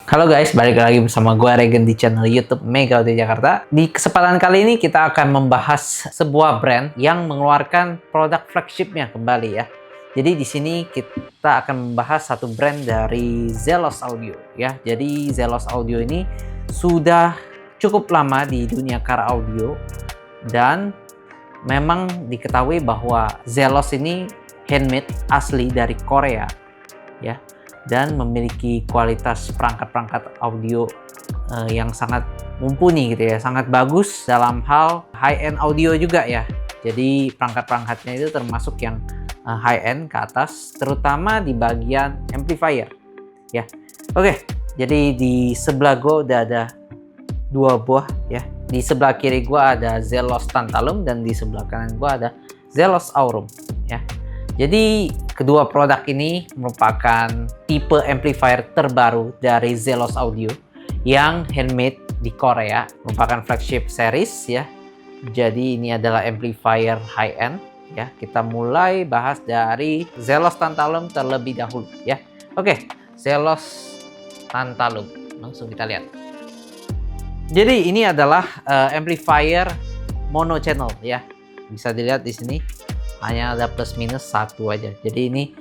Halo guys, balik lagi bersama gue Regen di channel YouTube Mega Audio Jakarta. Di kesempatan kali ini kita akan membahas sebuah brand yang mengeluarkan produk flagshipnya kembali ya. Jadi di sini kita akan membahas satu brand dari Zelos Audio ya. Jadi Zelos Audio ini sudah cukup lama di dunia car audio dan memang diketahui bahwa Zelos ini handmade asli dari Korea ya, dan memiliki kualitas perangkat-perangkat audio yang sangat mumpuni gitu ya, sangat bagus dalam hal high-end audio juga ya. Jadi perangkat-perangkatnya itu termasuk yang high-end ke atas, terutama di bagian amplifier ya. Oke, jadi di sebelah gua udah ada dua buah ya. Di sebelah kiri gua ada Zelos Tantalum dan di sebelah kanan gua ada Zelos Aurum ya. Jadi kedua produk ini merupakan tipe amplifier terbaru dari Zelos Audio yang handmade di Korea, merupakan flagship series ya. Jadi ini adalah amplifier high end ya. Kita mulai bahas dari Zelos Tantalum terlebih dahulu ya. Oke, Zelos Tantalum. Langsung kita lihat. Jadi ini adalah amplifier mono channel ya. Bisa dilihat di sini. Hanya ada plus minus satu aja. Jadi ini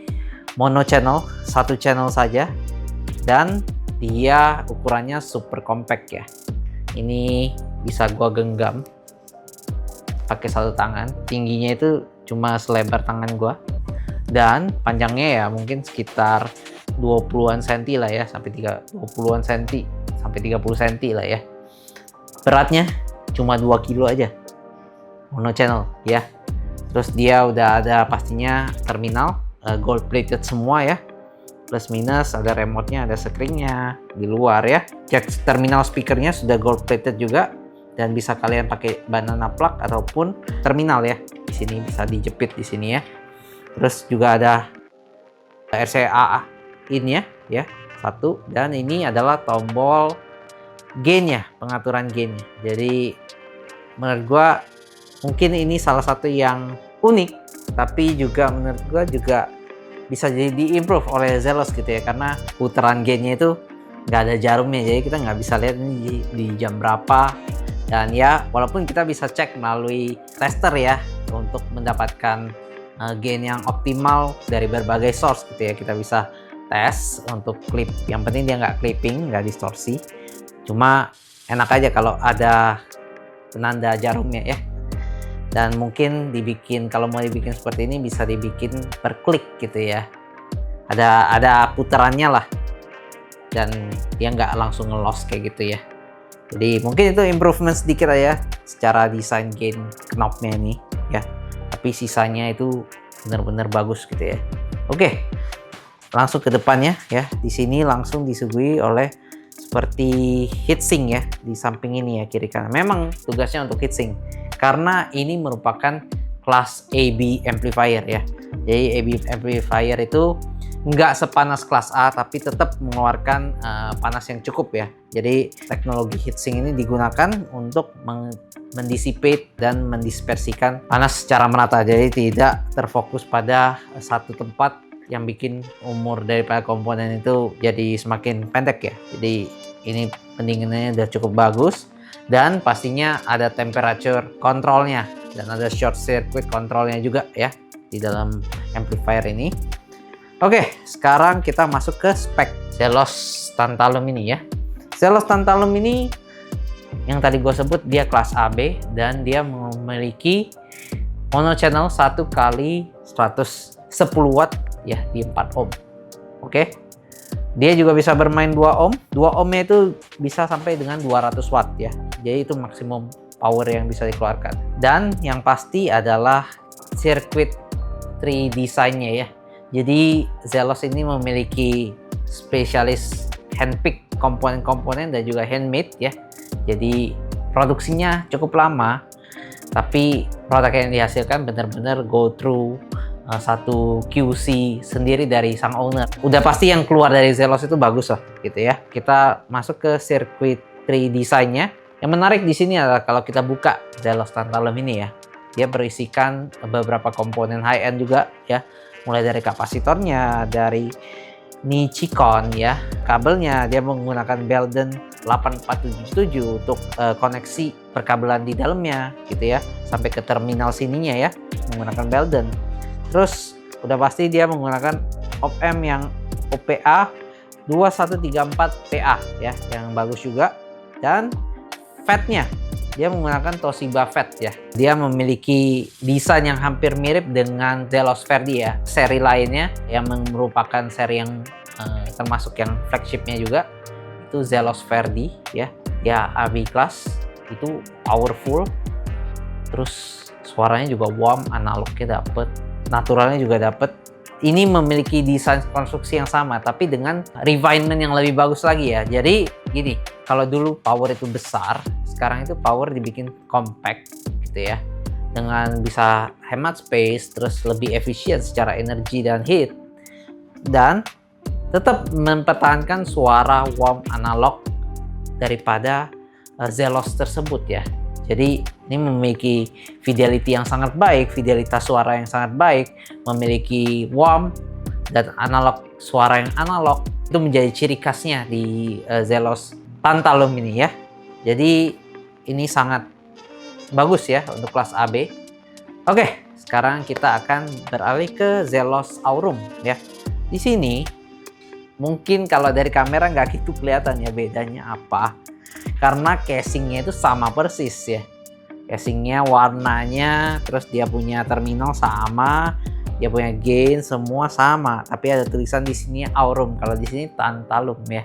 mono channel, satu channel saja, dan dia ukurannya super compact ya. Ini bisa gua genggam pakai satu tangan. Tingginya itu cuma selebar tangan gua, dan panjangnya ya mungkin sekitar 20-an senti lah ya, sampai 20-an senti sampai 30 senti lah ya. Beratnya cuma 2 kilo aja, mono channel ya. Terus dia udah ada pastinya terminal gold plated semua ya, plus minus, ada remote-nya, ada screen-nya di luar ya. Jack terminal speakernya sudah gold plated juga, dan bisa kalian pakai banana plug ataupun terminal ya. Di sini bisa dijepit di sini ya. Terus juga ada RCA in-nya ya, satu, dan ini adalah tombol gain-nya, pengaturan gain-nya. Jadi menurut gua mungkin ini salah satu yang unik, tapi juga menurut gua juga bisa jadi di-improve oleh Zelos gitu ya, karena putaran gainnya itu nggak ada jarumnya, jadi kita nggak bisa lihat ini di jam berapa. Dan ya walaupun kita bisa cek melalui tester ya untuk mendapatkan gain yang optimal dari berbagai source gitu ya, kita bisa tes untuk clip. Yang penting dia nggak clipping, nggak distorsi. Cuma enak aja kalau ada penanda jarumnya ya. Dan mungkin dibikin, kalau mau dibikin seperti ini bisa dibikin per klik gitu ya, ada putarannya lah, dan dia nggak langsung ngelos kayak gitu ya. Jadi mungkin itu improvement sedikit aja secara desain gain knobnya ini ya, tapi sisanya itu benar-benar bagus gitu ya. Oke, langsung ke depannya ya. Di sini langsung disuguhi oleh seperti heatsink ya di samping ini ya, kiri kanan. Memang tugasnya untuk heatsink karena ini merupakan kelas AB amplifier ya. Jadi AB amplifier itu nggak sepanas kelas A, tapi tetap mengeluarkan panas yang cukup ya. Jadi teknologi heatsink ini digunakan untuk mendissipate dan mendispersikan panas secara merata. Jadi tidak terfokus pada satu tempat yang bikin umur daripada komponen itu jadi semakin pendek ya. Jadi ini pendinginannya udah cukup bagus, dan pastinya ada temperature controlnya dan ada short circuit controlnya juga ya di dalam amplifier ini. Oke, sekarang kita masuk ke spek Zelos Tantalum ini ya. Zelos Tantalum ini yang tadi gue sebut dia kelas AB, dan dia memiliki mono channel 1 kali 110 watt ya di 4 ohm. Oke. Dia juga bisa bermain 2 ohm. 2 ohmnya itu bisa sampai dengan 200 watt ya. Jadi itu maksimum power yang bisa dikeluarkan. Dan yang pasti adalah circuitry desainnya ya. Jadi Zelos ini memiliki spesialis handpick komponen-komponen dan juga handmade ya. Jadi produksinya cukup lama, tapi produk yang dihasilkan benar-benar go through satu QC sendiri dari sang owner. Udah pasti yang keluar dari Zelos itu bagus lah gitu ya. Kita masuk ke circuitry desainnya. Yang menarik di sini adalah kalau kita buka Zelos Tantalum ini ya, dia berisikan beberapa komponen high end juga ya, mulai dari kapasitornya, dari Nichicon ya. Kabelnya dia menggunakan Belden 8477 untuk koneksi perkabelan di dalamnya gitu ya, sampai ke terminal sininya ya, menggunakan Belden. Terus udah pasti dia menggunakan op-amp yang OPA 2134PA ya, yang bagus juga. Dan FET-nya dia menggunakan Toshiba FET ya. Dia memiliki desain yang hampir mirip dengan Zelos Verdi ya. Seri lainnya yang merupakan seri yang termasuk yang flagshipnya juga itu Zelos Verdi ya. Dia AB class, itu powerful. Terus suaranya juga warm, analognya dapet, naturalnya juga dapet. Ini memiliki desain konstruksi yang sama, tapi dengan refinement yang lebih bagus lagi ya. Jadi gini, kalau dulu power itu besar, sekarang itu power dibikin compact gitu ya. Dengan bisa hemat space, terus lebih efisien secara energi dan heat. Dan tetap mempertahankan suara warm analog daripada Zelos tersebut ya. Jadi ini memiliki fidelity yang sangat baik, fidelitas suara yang sangat baik, memiliki warm dan analog, suara yang analog. Itu menjadi ciri khasnya di Zelos Tantalum ini ya. Jadi ini sangat bagus ya untuk kelas AB. Oke, sekarang kita akan beralih ke Zelos Aurum ya. Di sini mungkin kalau dari kamera nggak gitu kelihatan ya bedanya apa. Karena casingnya itu sama persis ya. Casingnya, warnanya, terus dia punya terminal sama, dia punya gain semua sama. Tapi ada tulisan di sini Aurum, kalau di sini Tantalum ya.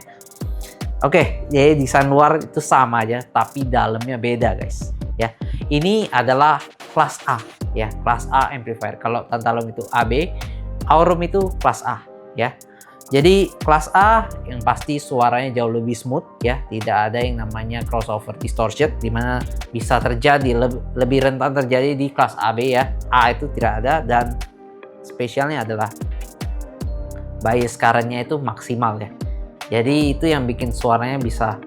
Oke, jadi desain luar itu sama aja, tapi dalamnya beda guys. Ya, ini adalah kelas A ya, kelas A amplifier. Kalau Tantalum itu AB, Aurum itu kelas A ya. Jadi kelas A yang pasti suaranya jauh lebih smooth ya, tidak ada yang namanya crossover distortion, dimana bisa terjadi lebih rentan terjadi di kelas AB ya. A itu tidak ada, dan spesialnya adalah bias current-nya itu maksimal ya. Jadi itu yang bikin suaranya bisa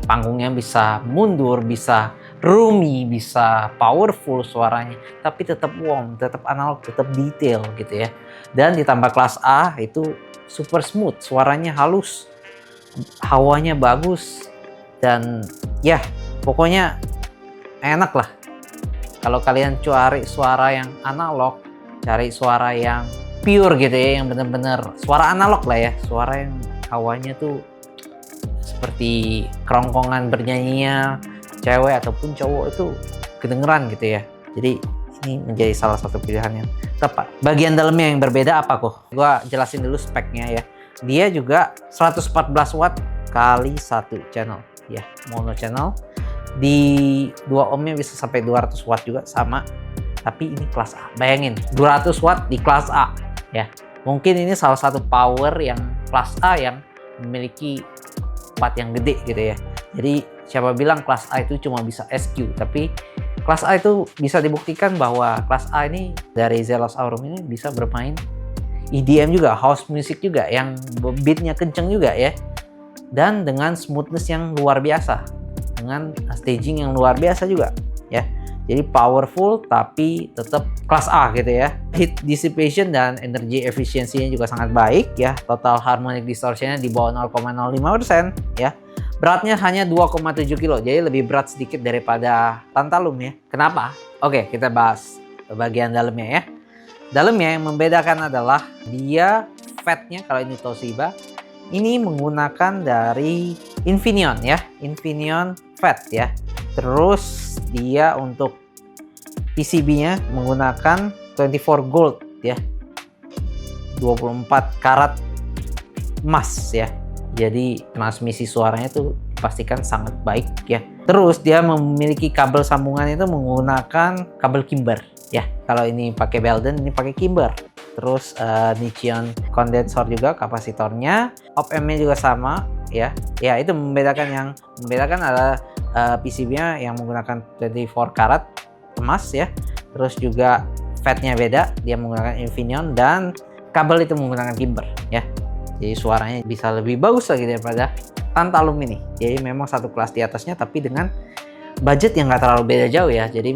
panggungnya bisa mundur, bisa roomy, bisa powerful suaranya, tapi tetap warm, tetap analog, tetap detail gitu ya. Dan ditambah kelas A itu super smooth, suaranya halus, hawanya bagus, dan ya pokoknya enak lah. Kalau kalian cari suara yang analog, cari suara yang pure gitu ya, yang bener-bener suara analog lah ya, suara yang hawanya tuh seperti kerongkongan bernyanyinya cewek ataupun cowok itu kedengeran gitu ya. Jadi ini menjadi salah satu pilihan yang tepat. Bagian dalamnya yang berbeda apa kok? Gua jelasin dulu speknya ya. Dia juga 114 watt kali 1 channel ya, mono channel. Di 2 ohmnya bisa sampai 200 watt juga sama. Tapi ini kelas A. Bayangin 200 watt di kelas A ya. Mungkin ini salah satu power yang kelas A yang memiliki watt yang gede gitu ya. Jadi siapa bilang kelas A itu cuma bisa SQ, tapi kelas A itu bisa dibuktikan bahwa kelas A ini dari Zelos Aurum ini bisa bermain EDM juga, house music juga, yang beatnya kenceng juga ya, dan dengan smoothness yang luar biasa, dengan staging yang luar biasa juga ya. Jadi powerful tapi tetap kelas A gitu ya. Heat dissipation dan energy efficiency-nya juga sangat baik ya. Total harmonic distortion-nya di bawah 0,05% ya. Beratnya hanya 2,7 kilo, jadi lebih berat sedikit daripada Tantalum ya. Kenapa? Oke, kita bahas bagian dalamnya ya. Dalamnya yang membedakan adalah dia FET-nya, kalau ini Toshiba, ini menggunakan dari Infineon ya, Infineon FET ya. Terus dia untuk PCB-nya menggunakan 24 gold ya, 24 karat emas ya. Jadi transmisi suaranya itu dipastikan sangat baik ya. Terus dia memiliki kabel sambungan itu menggunakan kabel Kimber ya. Kalau ini pakai Belden, ini pakai Kimber. Terus Nichicon kondensor juga kapasitornya, op-ampnya juga sama ya. Ya itu membedakan adalah PCB-nya yang menggunakan 24 karat emas ya. Terus juga FET-nya beda, dia menggunakan Infineon, dan kabel itu menggunakan Kimber ya. Jadi suaranya bisa lebih bagus lagi daripada Tantalum ini. Jadi memang satu kelas di atasnya, tapi dengan budget yang nggak terlalu beda jauh ya. Jadi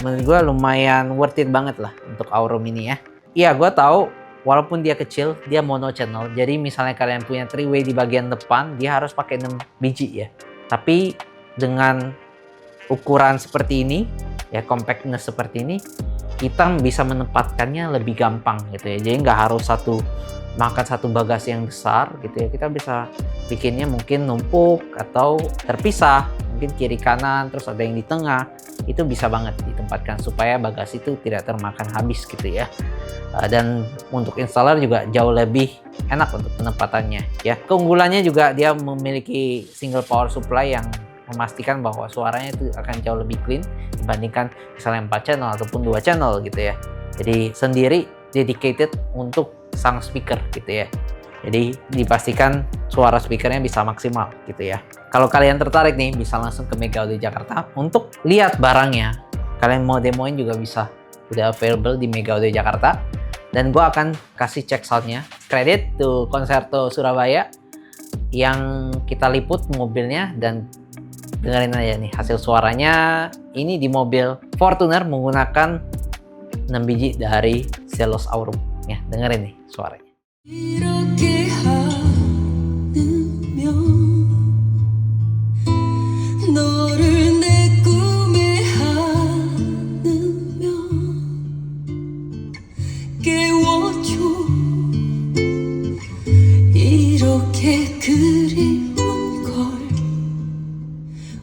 menurut gue lumayan worth it banget lah untuk Aurum ini ya. Iya, gue tahu walaupun dia kecil, dia mono channel. Jadi misalnya kalian punya 3-way di bagian depan, dia harus pakai 6 biji ya. Tapi dengan ukuran seperti ini, ya compactness seperti ini, kita bisa menempatkannya lebih gampang gitu ya. Jadi nggak harus makan satu bagasi yang besar gitu ya. Kita bisa bikinnya mungkin numpuk atau terpisah, mungkin kiri kanan, terus ada yang di tengah. Itu bisa banget ditempatkan supaya bagasi itu tidak termakan habis gitu ya. Dan untuk installer juga jauh lebih enak untuk penempatannya ya. Keunggulannya juga dia memiliki single power supply yang memastikan bahwa suaranya itu akan jauh lebih clean dibandingkan misalnya 4 channel ataupun 2 channel gitu ya. Jadi sendiri dedicated untuk sang speaker gitu ya. Jadi dipastikan suara speakernya bisa maksimal gitu ya. Kalau kalian tertarik nih, bisa langsung ke Mega Audio Jakarta untuk lihat barangnya. Kalian mau demoin juga bisa, udah available di Mega Audio Jakarta. Dan gue akan kasih cek soundnya. Credit to Concerto Surabaya yang kita liput mobilnya, dan dengerin aja nih hasil suaranya. Ini di mobil Fortuner menggunakan 6 biji dari Zelos Aurum ya. Dengerin nih suaranya.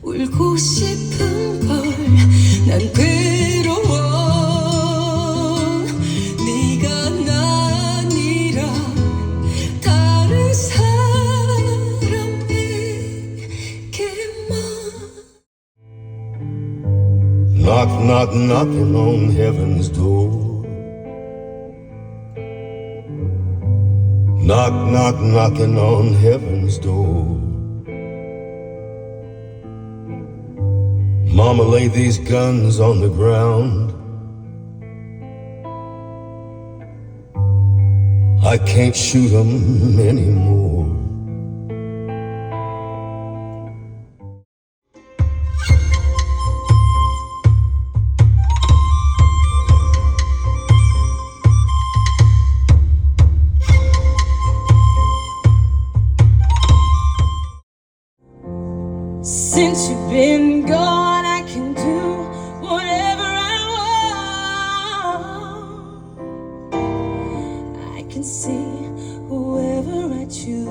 울고 싶은 걸 난 괴로워 네가 나 아니라 다른 사람에게만 Knock, knock, knocking on heaven's door. Knock, knock, knocking on heaven's door. Mama, lay these guns on the ground. I can't shoot 'em anymore. Since you've been gone, I can do whatever I want. I can see whoever I choose.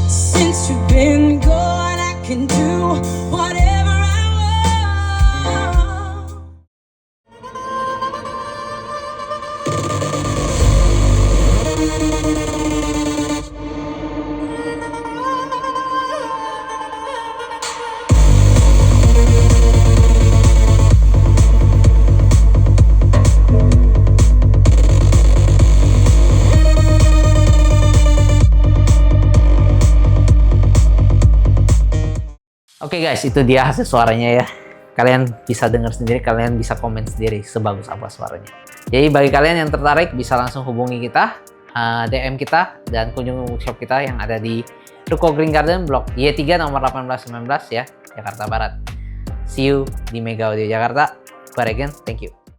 Since you've been gone, I can do whatever I want. Oke guys, itu dia hasil suaranya ya. Kalian bisa dengar sendiri, kalian bisa komen sendiri sebagus apa suaranya. Jadi bagi kalian yang tertarik bisa langsung hubungi kita, DM kita, dan kunjungi workshop kita yang ada di Ruko Green Garden, Blok Y3 nomor 1819 ya, Jakarta Barat. See you di Mega Audio Jakarta. Bye again, thank you.